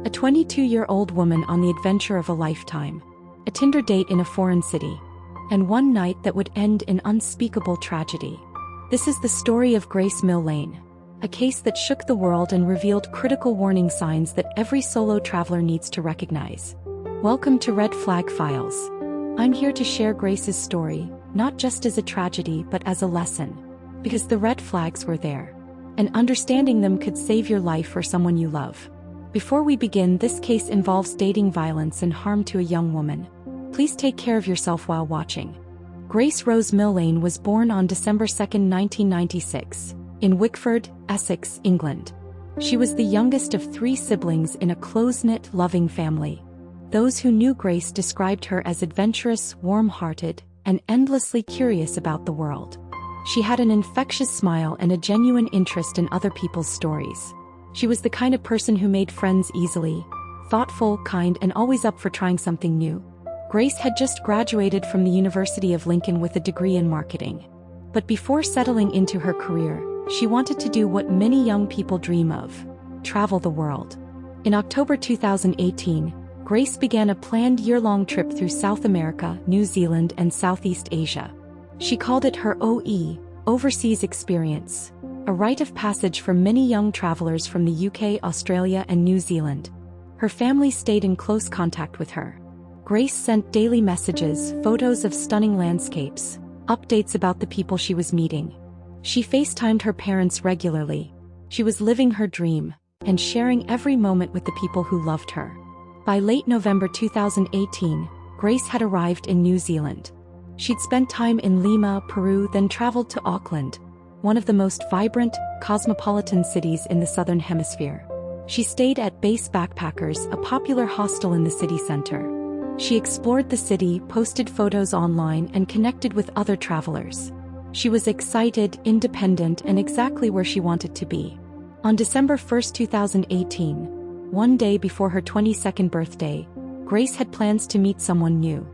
A 22-year-old woman on the adventure of a lifetime. A Tinder date in a foreign city. And one night that would end in unspeakable tragedy. This is the story of Grace Millane. A case that shook the world and revealed critical warning signs that every solo traveler needs to recognize. Welcome to Red Flag Files. I'm here to share Grace's story, not just as a tragedy but as a lesson. Because the red flags were there. And understanding them could save your life or someone you love. Before we begin, this case involves dating violence and harm to a young woman. Please take care of yourself while watching. Grace Rose Millane was born on December 2, 1996, in Wickford, Essex, England. She was the youngest of 3 siblings in a close-knit, loving family. Those who knew Grace described her as adventurous, warm-hearted, and endlessly curious about the world. She had an infectious smile and a genuine interest in other people's stories. She was the kind of person who made friends easily, thoughtful, kind, and always up for trying something new. Grace had just graduated from the University of Lincoln with a degree in marketing. But before settling into her career, she wanted to do what many young people dream of: travel the world. In October 2018, Grace began a planned year-long trip through South America, New Zealand, and Southeast Asia. She called it her OE, Overseas Experience, a rite of passage for many young travelers from the UK, Australia, and New Zealand. Her family stayed in close contact with her. Grace sent daily messages, photos of stunning landscapes, updates about the people she was meeting. She FaceTimed her parents regularly. She was living her dream, and sharing every moment with the people who loved her. By late November 2018, Grace had arrived in New Zealand. She'd spent time in Lima, Peru, then traveled to Auckland, one of the most vibrant, cosmopolitan cities in the Southern Hemisphere. She stayed at Base Backpackers, a popular hostel in the city center. She explored the city, posted photos online, and connected with other travelers. She was excited, independent, and exactly where she wanted to be. On December 1, 2018, one day before her 22nd birthday, Grace had plans to meet someone new.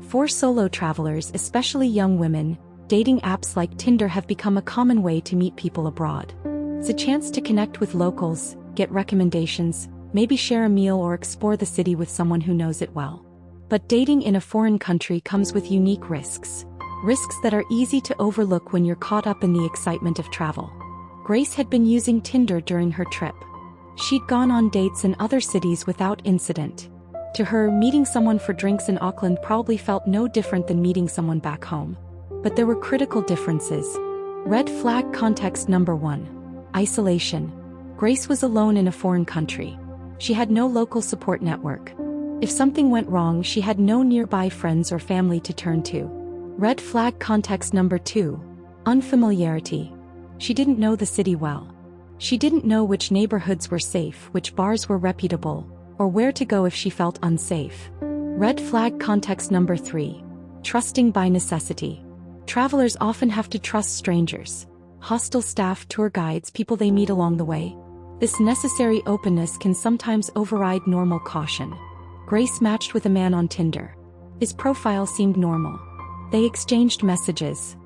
For solo travelers, especially young women, dating apps like Tinder have become a common way to meet people abroad. It's a chance to connect with locals, get recommendations, maybe share a meal or explore the city with someone who knows it well. But dating in a foreign country comes with unique risks. Risks that are easy to overlook when you're caught up in the excitement of travel. Grace had been using Tinder during her trip. She'd gone on dates in other cities without incident. To her, meeting someone for drinks in Auckland probably felt no different than meeting someone back home. But there were critical differences. Red flag context number 1. Isolation. Grace was alone in a foreign country. She had no local support network. If something went wrong, she had no nearby friends or family to turn to. Red flag context number 2. Unfamiliarity. She didn't know the city well. She didn't know which neighborhoods were safe, which bars were reputable, or where to go if she felt unsafe. Red flag context number 3. Trusting by necessity. Travelers often have to trust strangers. Hostel staff, tour guides, people they meet along the way. This necessary openness can sometimes override normal caution. Grace matched with a man on Tinder. His profile seemed normal. They exchanged messages.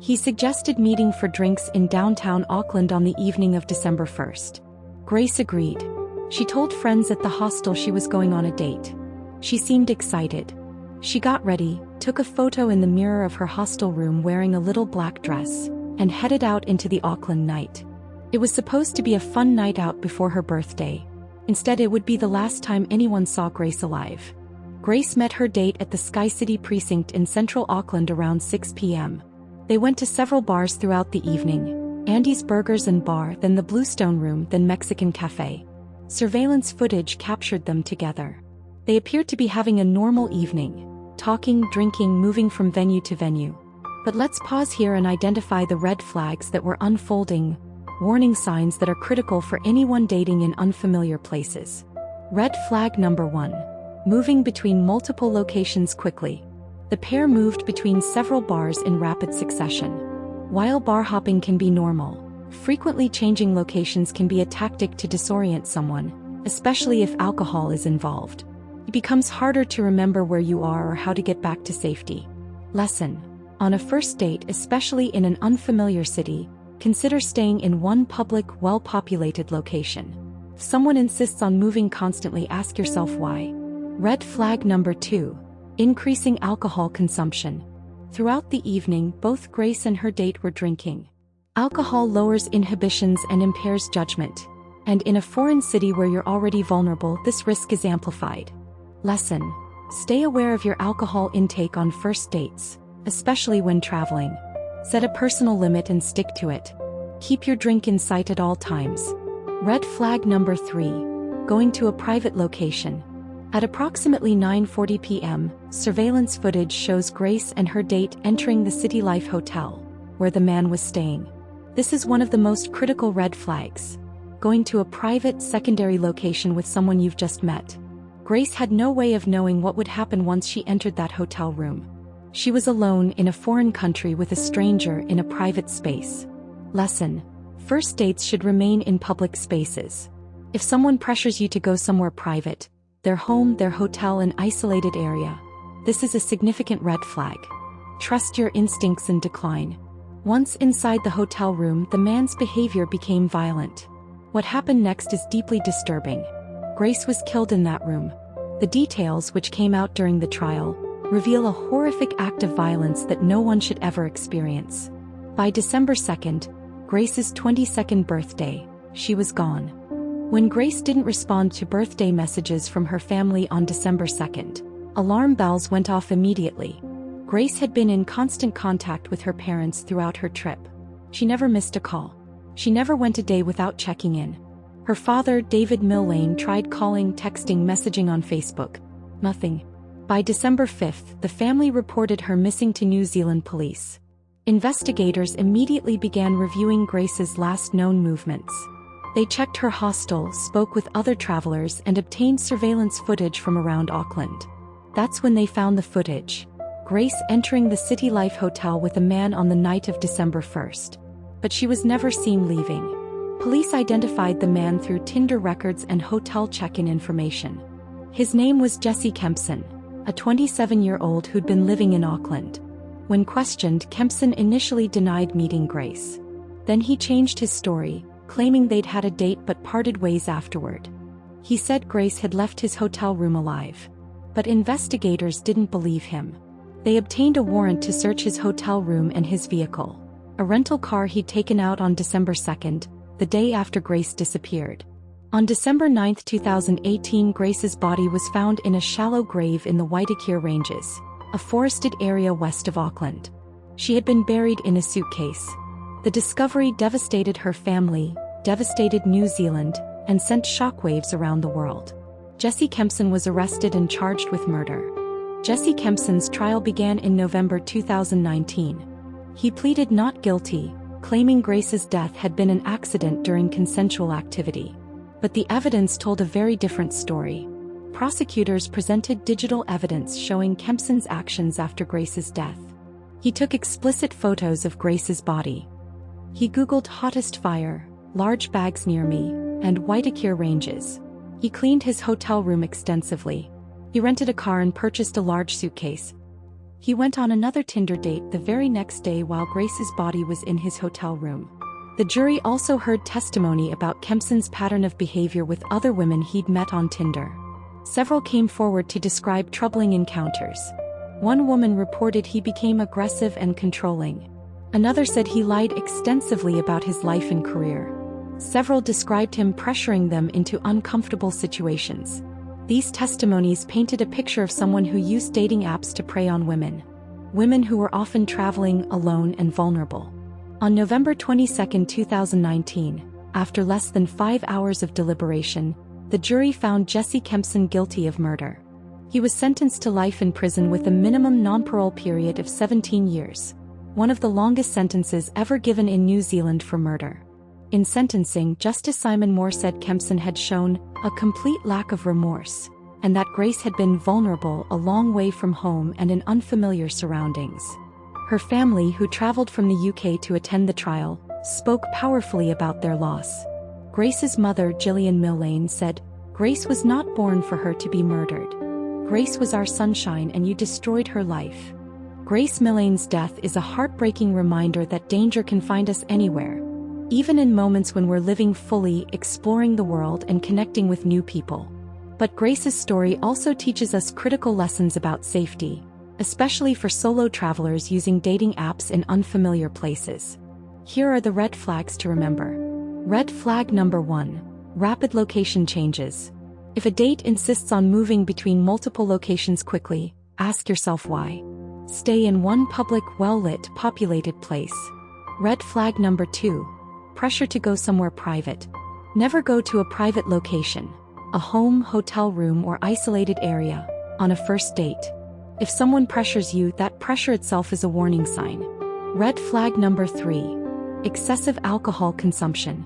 He suggested meeting for drinks in downtown Auckland on the evening of December 1st. Grace agreed. She told friends at the hostel she was going on a date. She seemed excited. She got ready, took a photo in the mirror of her hostel room wearing a little black dress, and headed out into the Auckland night. It was supposed to be a fun night out before her birthday. Instead, it would be the last time anyone saw Grace alive. Grace met her date at the Sky City precinct in central Auckland around 6 p.m. They went to several bars throughout the evening: Andy's Burgers and Bar, then the Bluestone Room, then Mexican Cafe. Surveillance footage captured them together. They appeared to be having a normal evening, talking, drinking, moving from venue to venue. But let's pause here and identify the red flags that were unfolding, warning signs that are critical for anyone dating in unfamiliar places. Red flag number 1. Moving between multiple locations quickly. The pair moved between several bars in rapid succession. While bar hopping can be normal, frequently changing locations can be a tactic to disorient someone, especially if alcohol is involved. It becomes harder to remember where you are or how to get back to safety. Lesson: on a first date, especially in an unfamiliar city, consider staying in one public, well-populated location. If someone insists on moving constantly, ask yourself why. Red flag number 2. Increasing alcohol consumption. Throughout the evening, both Grace and her date were drinking. Alcohol lowers inhibitions and impairs judgment. And in a foreign city where you're already vulnerable, this risk is amplified. Lesson: stay aware of your alcohol intake on first dates, especially when traveling. Set a personal limit and stick to it. Keep your drink in sight at all times. Red flag number 3. Going to a private location. At approximately 9:40 p.m., surveillance footage shows Grace and her date entering the City Life Hotel, where the man was staying. This is one of the most critical red flags. Going to a private, secondary location with someone you've just met. Grace had no way of knowing what would happen once she entered that hotel room. She was alone in a foreign country with a stranger in a private space. Lesson: first dates should remain in public spaces. If someone pressures you to go somewhere private, their home, their hotel, an isolated area, this is a significant red flag. Trust your instincts and decline. Once inside the hotel room, the man's behavior became violent. What happened next is deeply disturbing. Grace was killed in that room. The details, which came out during the trial, reveal a horrific act of violence that no one should ever experience. By December 2nd, Grace's 22nd birthday, she was gone. When Grace didn't respond to birthday messages from her family on December 2nd, alarm bells went off immediately. Grace had been in constant contact with her parents throughout her trip. She never missed a call. She never went a day without checking in. Her father, David Millane, tried calling, texting, messaging on Facebook. Nothing. By December 5th, the family reported her missing to New Zealand police. Investigators immediately began reviewing Grace's last known movements. They checked her hostel, spoke with other travelers, and obtained surveillance footage from around Auckland. That's when they found the footage. Grace entering the City Life Hotel with a man on the night of December 1st. But she was never seen leaving. Police identified the man through Tinder records and hotel check-in information. His name was Jesse Kempson, a 27-year-old who'd been living in Auckland. When questioned, Kempson initially denied meeting Grace. Then he changed his story, claiming they'd had a date but parted ways afterward. He said Grace had left his hotel room alive. But investigators didn't believe him. They obtained a warrant to search his hotel room and his vehicle, a rental car he'd taken out on December 2nd, the day after Grace disappeared. On December 9, 2018, Grace's body was found in a shallow grave in the Waitakere Ranges, a forested area west of Auckland. She had been buried in a suitcase. The discovery devastated her family, devastated New Zealand, and sent shockwaves around the world. Jesse Kempson was arrested and charged with murder. Jesse Kempson's trial began in November 2019. He pleaded not guilty, claiming Grace's death had been an accident during consensual activity. But the evidence told a very different story. Prosecutors presented digital evidence showing Kempson's actions after Grace's death. He took explicit photos of Grace's body. He Googled hottest fire, large bags near me, and Waitakere Ranges. He cleaned his hotel room extensively. He rented a car and purchased a large suitcase. He went on another Tinder date the very next day while Grace's body was in his hotel room. The jury also heard testimony about Kempson's pattern of behavior with other women he'd met on Tinder. Several came forward to describe troubling encounters. One woman reported he became aggressive and controlling. Another said he lied extensively about his life and career. Several described him pressuring them into uncomfortable situations. These testimonies painted a picture of someone who used dating apps to prey on women. Women who were often traveling, alone, and vulnerable. On November 22, 2019, after less than 5 hours of deliberation, the jury found Jesse Kempson guilty of murder. He was sentenced to life in prison with a minimum non-parole period of 17 years, one of the longest sentences ever given in New Zealand for murder. In sentencing, Justice Simon Moore said Kempson had shown a complete lack of remorse, and that Grace had been vulnerable, a long way from home and in unfamiliar surroundings. Her family, who traveled from the UK to attend the trial, spoke powerfully about their loss. Grace's mother, Gillian Millane, said, "Grace was not born for her to be murdered. Grace was our sunshine and you destroyed her life." Grace Millane's death is a heartbreaking reminder that danger can find us anywhere. even in moments when we're living fully, exploring the world and connecting with new people. But Grace's story also teaches us critical lessons about safety, especially for solo travelers using dating apps in unfamiliar places. Here are the red flags to remember. Red flag number 1. Rapid location changes. If a date insists on moving between multiple locations quickly, ask yourself why. Stay in one public, well-lit, populated place. Red flag number 2. Pressure to go somewhere private. Never go to a private location, a home, hotel room, or isolated area, on a first date. If someone pressures you, that pressure itself is a warning sign. Red flag number 3. Excessive alcohol consumption.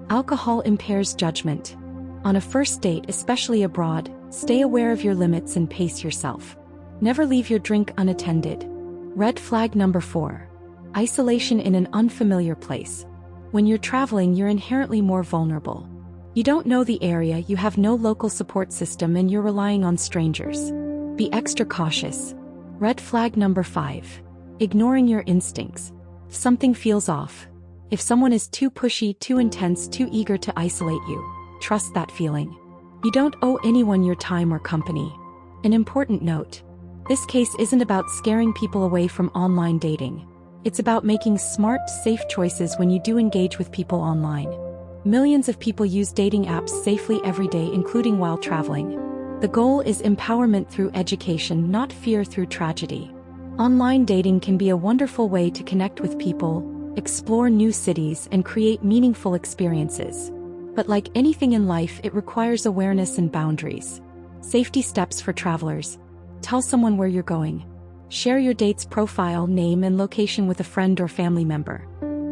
Alcohol impairs judgment. On a first date, especially abroad, stay aware of your limits and pace yourself. Never leave your drink unattended. Red flag number 4. Isolation in an unfamiliar place. When you're traveling, you're inherently more vulnerable. You don't know the area, you have no local support system, and you're relying on strangers. Be extra cautious. Red flag number 5. Ignoring your instincts. If something feels off. If someone is too pushy, too intense, too eager to isolate you, trust that feeling. You don't owe anyone your time or company. An important note. This case isn't about scaring people away from online dating. It's about making smart, safe choices when you do engage with people online. Millions of people use dating apps safely every day, including while traveling. The goal is empowerment through education, not fear through tragedy. Online dating can be a wonderful way to connect with people, explore new cities, and create meaningful experiences. But like anything in life, it requires awareness and boundaries. Safety steps for travelers. Tell someone where you're going. Share your date's profile, name, and location with a friend or family member.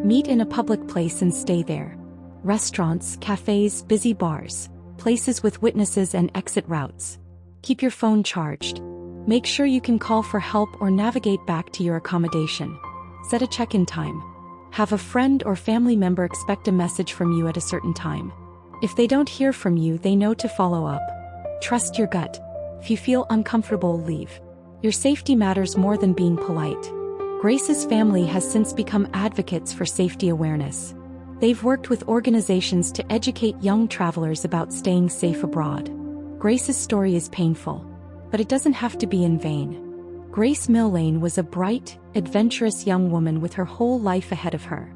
Meet in a public place and stay there. Restaurants, cafes, busy bars, places with witnesses and exit routes. Keep your phone charged. Make sure you can call for help or navigate back to your accommodation. Set a check-in time. Have a friend or family member expect a message from you at a certain time. If they don't hear from you, they know to follow up. Trust your gut. If you feel uncomfortable, leave. Your safety matters more than being polite. Grace's family has since become advocates for safety awareness. They've worked with organizations to educate young travelers about staying safe abroad. Grace's story is painful, but it doesn't have to be in vain. Grace Millane was a bright, adventurous young woman with her whole life ahead of her.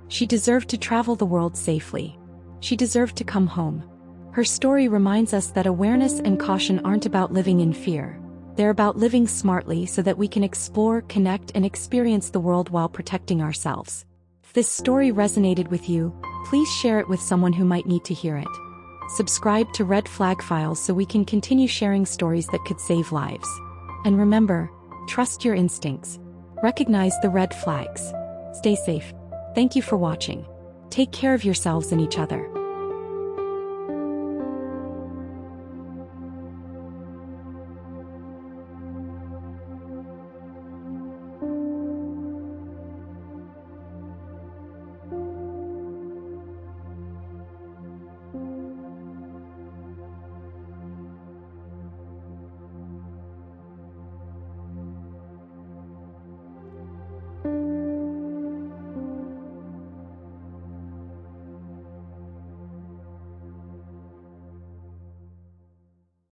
She deserved to travel the world safely. She deserved to come home. Her story reminds us that awareness and caution aren't about living in fear. They're about living smartly so that we can explore, connect, and experience the world while protecting ourselves. If this story resonated with you, please share it with someone who might need to hear it. Subscribe to Red Flag Files so we can continue sharing stories that could save lives. And remember, trust your instincts. Recognize the red flags. Stay safe. Thank you for watching. Take care of yourselves and each other.